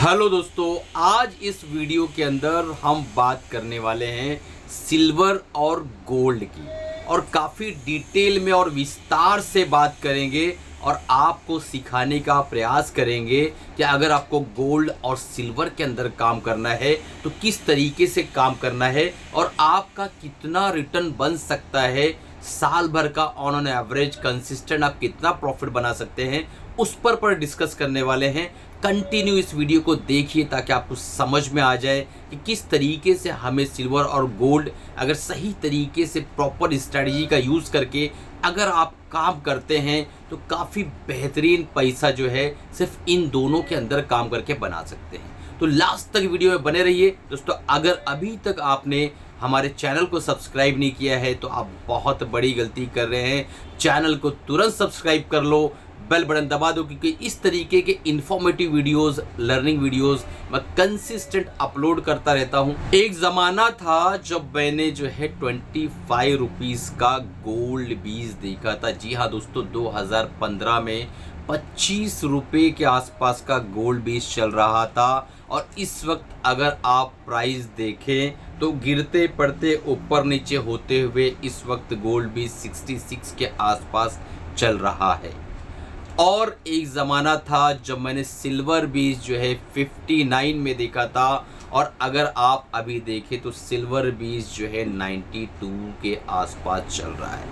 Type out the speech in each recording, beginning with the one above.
Hello दोस्तों, आज इस वीडियो के अंदर हम बात करने वाले हैं सिल्वर और गोल्ड की, और काफ़ी डिटेल में और विस्तार से बात करेंगे और आपको सिखाने का प्रयास करेंगे कि अगर आपको गोल्ड और सिल्वर के अंदर काम करना है तो किस तरीके से काम करना है और आपका कितना रिटर्न बन सकता है, साल भर का ऑन एवरेज कंसिस्टेंट आप कितना प्रॉफिट बना सकते हैं, उस पर डिस्कस करने वाले हैं। कंटिन्यू इस वीडियो को देखिए ताकि आपको समझ में आ जाए कि किस तरीके से हमें सिल्वर और गोल्ड अगर सही तरीके से प्रॉपर स्ट्रैटेजी का यूज़ करके अगर आप काम करते हैं तो काफ़ी बेहतरीन पैसा जो है सिर्फ इन दोनों के अंदर काम करके बना सकते हैं। तो लास्ट तक वीडियो में बने रहिए दोस्तों। अगर अभी तक आपने हमारे चैनल को सब्सक्राइब नहीं किया है तो आप बहुत बड़ी गलती कर रहे हैं। चैनल को तुरंत सब्सक्राइब कर लो, बेल बटन दबा दो, क्योंकि इस तरीके के इन्फॉर्मेटिव वीडियोस, लर्निंग वीडियोस मैं कंसिस्टेंट अपलोड करता रहता हूं। एक ज़माना था जब मैंने जो है 25 रुपीज़ का गोल्ड बीज देखा था। जी हाँ दोस्तों, 2015 में 25 रुपये के आसपास का गोल्ड बीज चल रहा था, और इस वक्त अगर आप प्राइस देखें तो गिरते पड़ते ऊपर नीचे होते हुए इस वक्त गोल्ड बीज 66 के आसपास चल रहा है। और एक ज़माना था जब मैंने सिल्वर बीज जो है 59 में देखा था, और अगर आप अभी देखें तो सिल्वर बीज जो है 92 के आसपास चल रहा है।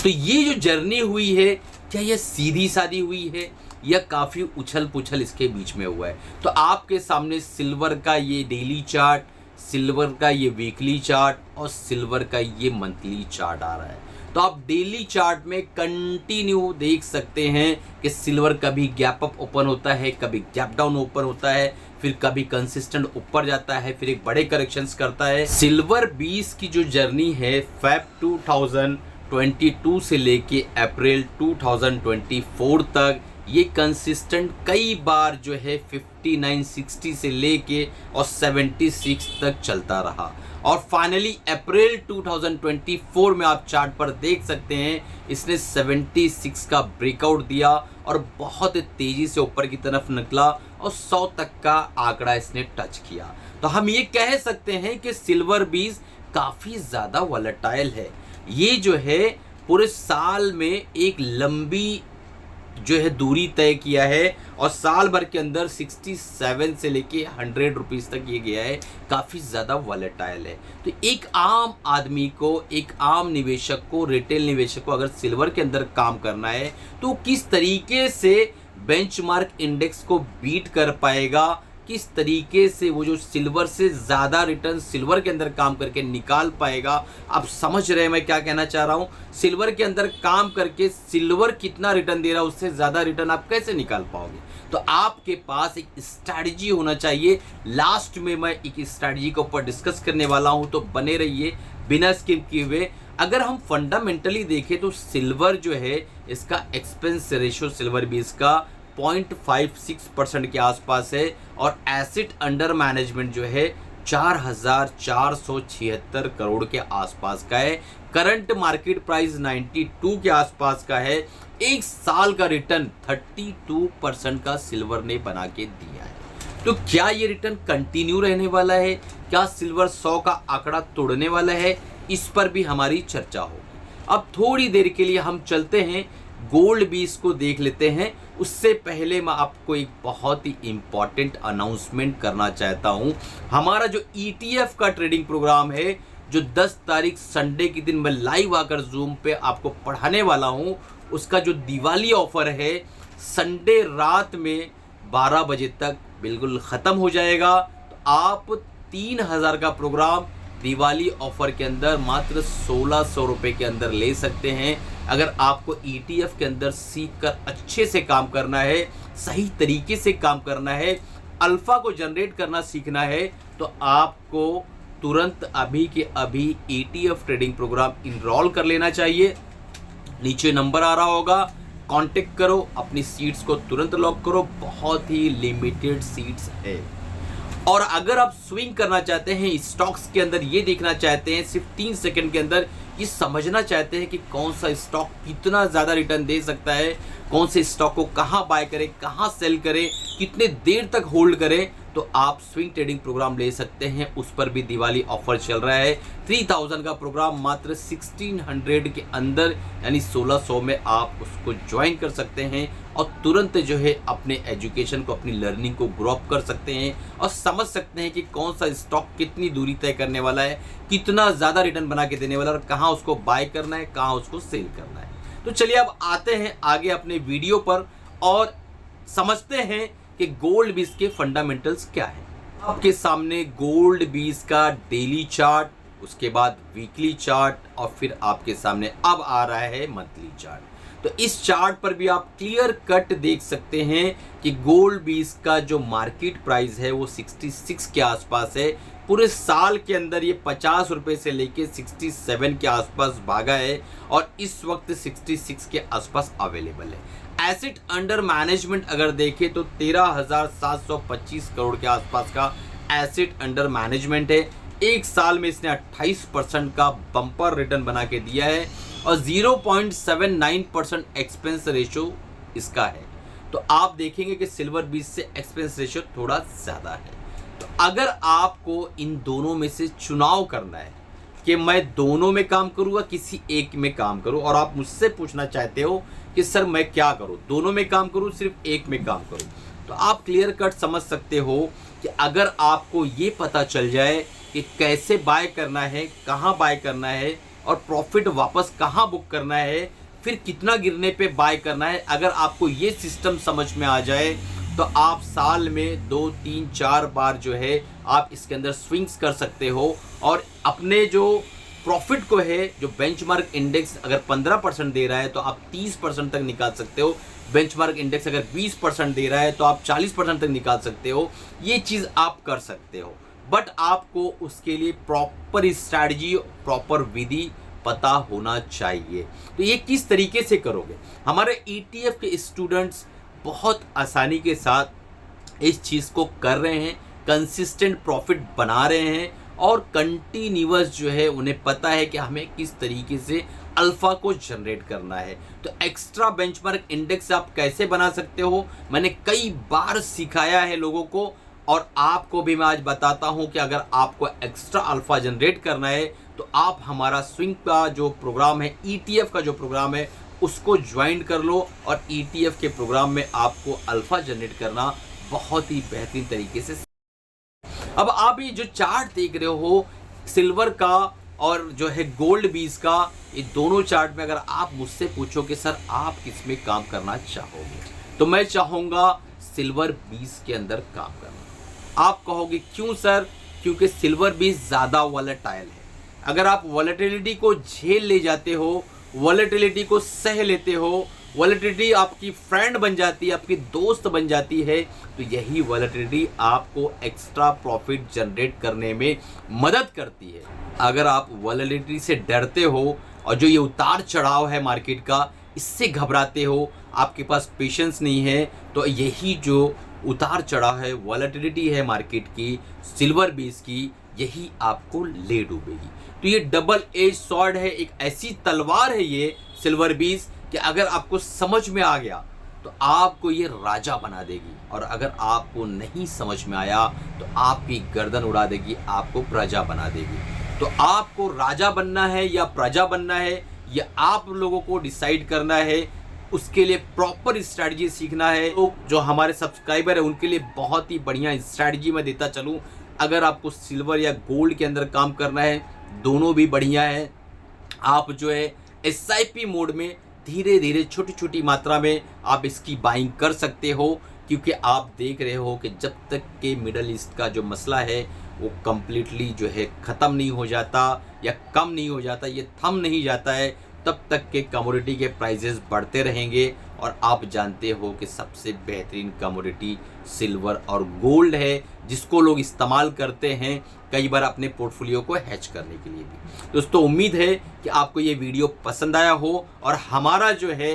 तो ये जो जर्नी हुई है, क्या यह सीधी सादी हुई है या काफ़ी उछल पुछल इसके बीच में हुआ है? तो आपके सामने सिल्वर का ये डेली चार्ट, सिल्वर का ये वीकली चार्ट और सिल्वर का ये मंथली चार्ट आ रहा है। तो आप डेली चार्ट में कंटिन्यू देख सकते हैं कि सिल्वर कभी गैप अप ओपन होता है, कभी गैप डाउन ओपन होता है, फिर कभी कंसिस्टेंट ऊपर जाता है, फिर एक बड़े करेक्शंस करता है। सिल्वर 20 की जो जर्नी है फेब 2022 से लेके अप्रैल 2024 तक, ये कंसिस्टेंट कई बार जो है 59, 60 से लेके और 76 तक चलता रहा, और फाइनली अप्रैल 2024 में आप चार्ट पर देख सकते हैं इसने 76 का ब्रेकआउट दिया और बहुत तेज़ी से ऊपर की तरफ निकला और 100 तक का आंकड़ा इसने टच किया। तो हम ये कह सकते हैं कि सिल्वर बीज काफ़ी ज़्यादा वॉलेटाइल है। ये जो है पूरे साल में एक लंबी जो है दूरी तय किया है, और साल भर के अंदर 67 से लेके 100 रुपीज़ तक ये गया है। काफ़ी ज़्यादा वॉलेटाइल है। तो एक आम आदमी को, एक आम निवेशक को, रिटेल निवेशक को अगर सिल्वर के अंदर काम करना है तो किस तरीके से बेंचमार्क इंडेक्स को बीट कर पाएगा, किस तरीके से वो जो सिल्वर से ज़्यादा रिटर्न सिल्वर के अंदर काम करके निकाल पाएगा। आप समझ रहे हैं मैं क्या कहना चाह रहा हूँ? सिल्वर के अंदर काम करके सिल्वर कितना रिटर्न दे रहा है, उससे ज़्यादा रिटर्न आप कैसे निकाल पाओगे? तो आपके पास एक स्ट्रैटेजी होना चाहिए। लास्ट में मैं एक स्ट्रैटेजी के ऊपर डिस्कस करने वाला हूँ, तो बने रहिए बिना स्किप किए हुए। अगर हम फंडामेंटली देखें तो सिल्वर जो है, इसका एक्सपेंस रेशियो सिल्वर बीज का 0.56% के आसपास है, और एसेट अंडर मैनेजमेंट जो है 4,476 करोड़ के आसपास का है। करंट मार्केट प्राइस 92 के आसपास का है। एक साल का रिटर्न 32% का सिल्वर ने बना के दिया है। तो क्या ये रिटर्न कंटिन्यू रहने वाला है? क्या सिल्वर 100 का आंकड़ा तोड़ने वाला है? इस पर भी हमारी चर्चा होगी। अब थोड़ी देर के लिए हम चलते हैं गोल्ड बीज को देख लेते हैं। उससे पहले मैं आपको एक बहुत ही इम्पॉर्टेंट अनाउंसमेंट करना चाहता हूं। हमारा जो ETF का ट्रेडिंग प्रोग्राम है, जो 10 तारीख संडे के दिन मैं लाइव आकर जूम पे आपको पढ़ाने वाला हूं, उसका जो दिवाली ऑफर है संडे रात में 12 बजे तक बिल्कुल ख़त्म हो जाएगा। तो आप 3000 का प्रोग्राम दिवाली ऑफर के अंदर मात्र 1600 रुपये के अंदर ले सकते हैं। अगर आपको ETF के अंदर सीखकर अच्छे से काम करना है, सही तरीके से काम करना है, अल्फ़ा को जनरेट करना सीखना है, तो आपको तुरंत अभी के अभी ETF ट्रेडिंग प्रोग्राम इनरोल कर लेना चाहिए। नीचे नंबर आ रहा होगा, कांटेक्ट करो, अपनी सीट्स को तुरंत लॉक करो। बहुत ही लिमिटेड सीट्स है। और अगर आप स्विंग करना चाहते हैं स्टॉक्स के अंदर, ये देखना चाहते हैं सिर्फ 3 सेकंड के अंदर, ये समझना चाहते हैं कि कौन सा स्टॉक कितना ज़्यादा रिटर्न दे सकता है, कौन से स्टॉक को कहाँ बाय करें, कहाँ सेल करें, कितने देर तक होल्ड करें, तो तो आप स्विंग ट्रेडिंग प्रोग्राम ले सकते हैं। उस पर भी दिवाली ऑफर चल रहा है। 3000 का प्रोग्राम मात्र 1600 के अंदर यानी 1600 में आप उसको ज्वाइन कर सकते हैं और तुरंत जो है अपने एजुकेशन को, अपनी लर्निंग को ग्रो अप कर सकते हैं और समझ सकते हैं कि कौन सा स्टॉक कितनी दूरी तय करने वाला है, कितना ज़्यादा रिटर्न बना के देने वाला है और कहाँ उसको बाय करना है, कहाँ उसको सेल करना है। तो चलिए अब आते हैं आगे अपने वीडियो पर और समझते हैं कि गोल्ड बीज के फंडामेंटल्स क्या है। आपके सामने गोल्ड बीज का डेली चार्ट, उसके बाद वीकली चार्ट और फिर आपके सामने अब आ रहा है मंथली चार्ट। तो इस चार्ट पर भी आप क्लियर कट देख सकते हैं कि गोल्ड बीज का जो मार्केट प्राइस है वो 66 के आसपास है। पूरे साल के अंदर ये 50 रुपए से लेके 67 के आसपास भागा है और इस वक्त 66 के आसपास अवेलेबल है। एसेट अंडर मैनेजमेंट अगर देखें तो 13,725 करोड़ के आसपास का एसेट अंडर मैनेजमेंट है। एक साल में इसने 28% का बम्पर रिटर्न बना के दिया है और 0.79% एक्सपेंस रेशो इसका है। तो आप देखेंगे कि सिल्वर बीज से एक्सपेंस रेशो थोड़ा ज़्यादा है। तो अगर आपको इन दोनों में से चुनाव करना है कि मैं दोनों में काम करूँगा किसी एक में काम करूँ, और आप मुझसे पूछना चाहते हो कि सर मैं क्या करूँ, दोनों में काम करूँ सिर्फ एक में काम करूँ, तो आप क्लियर कट समझ सकते हो कि अगर आपको ये पता चल जाए कि कैसे बाय करना है, कहाँ बाय करना है और प्रॉफिट वापस कहाँ बुक करना है, फिर कितना गिरने पे बाय करना है, अगर आपको ये सिस्टम समझ में आ जाए तो आप साल में 2, 3, 4 बार जो है आप इसके अंदर स्विंग्स कर सकते हो और अपने जो प्रॉफिट को है, जो बेंचमार्क इंडेक्स अगर 15% दे रहा है तो आप 30% तक निकाल सकते हो। बेंचमार्क इंडेक्स अगर 20% दे रहा है तो आप 40% तक निकाल सकते हो। ये चीज़ आप कर सकते हो, बट आपको उसके लिए प्रॉपर स्ट्रैटेजी, प्रॉपर विधि पता होना चाहिए। तो ये किस तरीके से करोगे? हमारे ETF के स्टूडेंट्स बहुत आसानी के साथ इस चीज़ को कर रहे हैं, कंसिस्टेंट प्रॉफिट बना रहे हैं और कंटिन्यूअस जो है उन्हें पता है कि हमें किस तरीके से अल्फा को जनरेट करना है। तो एक्स्ट्रा बेंचमार्क इंडेक्स आप कैसे बना सकते हो, मैंने कई बार सिखाया है लोगों को और आपको भी मैं आज बताता हूं कि अगर आपको एक्स्ट्रा अल्फा जनरेट करना है तो आप हमारा स्विंग का जो प्रोग्राम है, ETF का जो प्रोग्राम है उसको ज्वाइन कर लो और ETF के प्रोग्राम में आपको अल्फा जनरेट करना बहुत ही बेहतरीन तरीके से। अब आप ये जो चार्ट देख रहे हो सिल्वर का और जो है गोल्ड बीज का, ये दोनों चार्ट में अगर आप मुझसे पूछो कि सर आप किस में काम करना चाहोगे, तो मैं चाहूँगा सिल्वर बीज के अंदर काम करना। आप कहोगे क्यों सर? क्योंकि सिल्वर बीज ज़्यादा वॉलेटाइल है। अगर आप वॉलेटिलिटी को झेल ले जाते हो, वॉलेटिलिटी को सह लेते हो, वॉलेटिलिटी आपकी फ्रेंड बन जाती है, आपकी दोस्त बन जाती है, तो यही वॉलेटिलिटी आपको एक्स्ट्रा प्रॉफिट जनरेट करने में मदद करती है। अगर आप वॉलेटिलिटी से डरते हो और जो ये उतार चढ़ाव है मार्केट का, इससे घबराते हो, आपके पास पेशेंस नहीं है, तो यही जो उतार चढ़ाव है, वॉलेटिलिटी है मार्केट की, सिल्वर बीज की, यही आपको ले डूबेगी। तो ये डबल एज स्वॉर्ड है, एक ऐसी तलवार है ये सिल्वर बीज कि अगर आपको समझ में आ गया तो आपको ये राजा बना देगी, और अगर आपको नहीं समझ में आया तो आपकी गर्दन उड़ा देगी, आपको प्रजा बना देगी। तो आपको राजा बनना है या प्रजा बनना है, ये आप लोगों को डिसाइड करना है। उसके लिए प्रॉपर स्ट्रैटेजी सीखना है। तो जो हमारे सब्सक्राइबर है उनके लिए बहुत ही बढ़िया स्ट्रैटेजी मैं देता चलूँ। अगर आपको सिल्वर या गोल्ड के अंदर काम करना है, दोनों भी बढ़िया है। आप जो है SIP मोड में धीरे धीरे छोटी छोटी मात्रा में आप इसकी बाइंग कर सकते हो, क्योंकि आप देख रहे हो कि जब तक के मिडल ईस्ट का जो मसला है वो कम्प्लीटली जो है ख़त्म नहीं हो जाता या कम नहीं हो जाता, ये थम नहीं जाता है, तब तक के कमोडिटी के प्राइजेस बढ़ते रहेंगे। और आप जानते हो कि सबसे बेहतरीन कमोडिटी सिल्वर और गोल्ड है, जिसको लोग इस्तेमाल करते हैं कई बार अपने पोर्टफोलियो को हैच करने के लिए भी। दोस्तों उम्मीद है कि आपको ये वीडियो पसंद आया हो, और हमारा जो है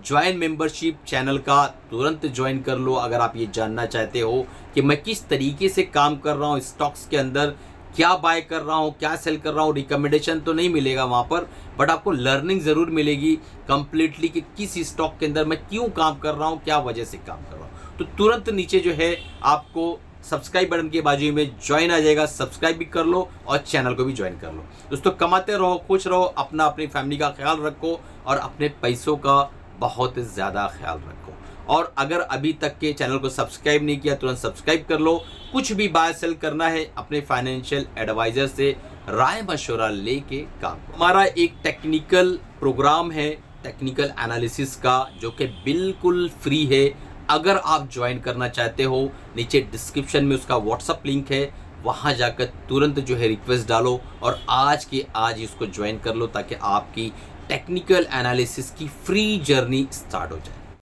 ज्वाइन मेंबरशिप चैनल का तुरंत ज्वाइन कर लो अगर आप ये जानना चाहते हो कि मैं किस तरीके से काम कर रहा हूँ स्टॉक्स के अंदर, क्या बाय कर रहा हूँ, क्या सेल कर रहा हूँ। रिकमेंडेशन तो नहीं मिलेगा वहाँ पर, बट आपको लर्निंग ज़रूर मिलेगी कंप्लीटली कि किस स्टॉक के अंदर मैं क्यों काम कर रहा हूँ, क्या वजह से काम कर रहा हूँ। तो तुरंत नीचे जो है आपको सब्सक्राइब बटन के बाजू में ज्वाइन आ जाएगा, सब्सक्राइब भी कर लो और चैनल को भी ज्वाइन कर लो। दोस्तों कमाते रहो, खुश रहो, अपनी फैमिली का ख्याल रखो और अपने पैसों का बहुत ज़्यादा ख्याल रखो। और अगर अभी तक के चैनल को सब्सक्राइब नहीं किया तुरंत सब्सक्राइब कर लो। कुछ भी बाय सेल करना है अपने फाइनेंशियल एडवाइजर से राय मशवरा लेके काम करो। हमारा एक टेक्निकल प्रोग्राम है टेक्निकल एनालिसिस का जो कि बिल्कुल फ्री है। अगर आप ज्वाइन करना चाहते हो नीचे डिस्क्रिप्शन में उसका व्हाट्सअप लिंक है, वहाँ जाकर तुरंत जो है रिक्वेस्ट डालो और आज के आज इसको ज्वाइन कर लो ताकि आपकी टेक्निकल एनालिसिस की फ्री जर्नी स्टार्ट हो जाए।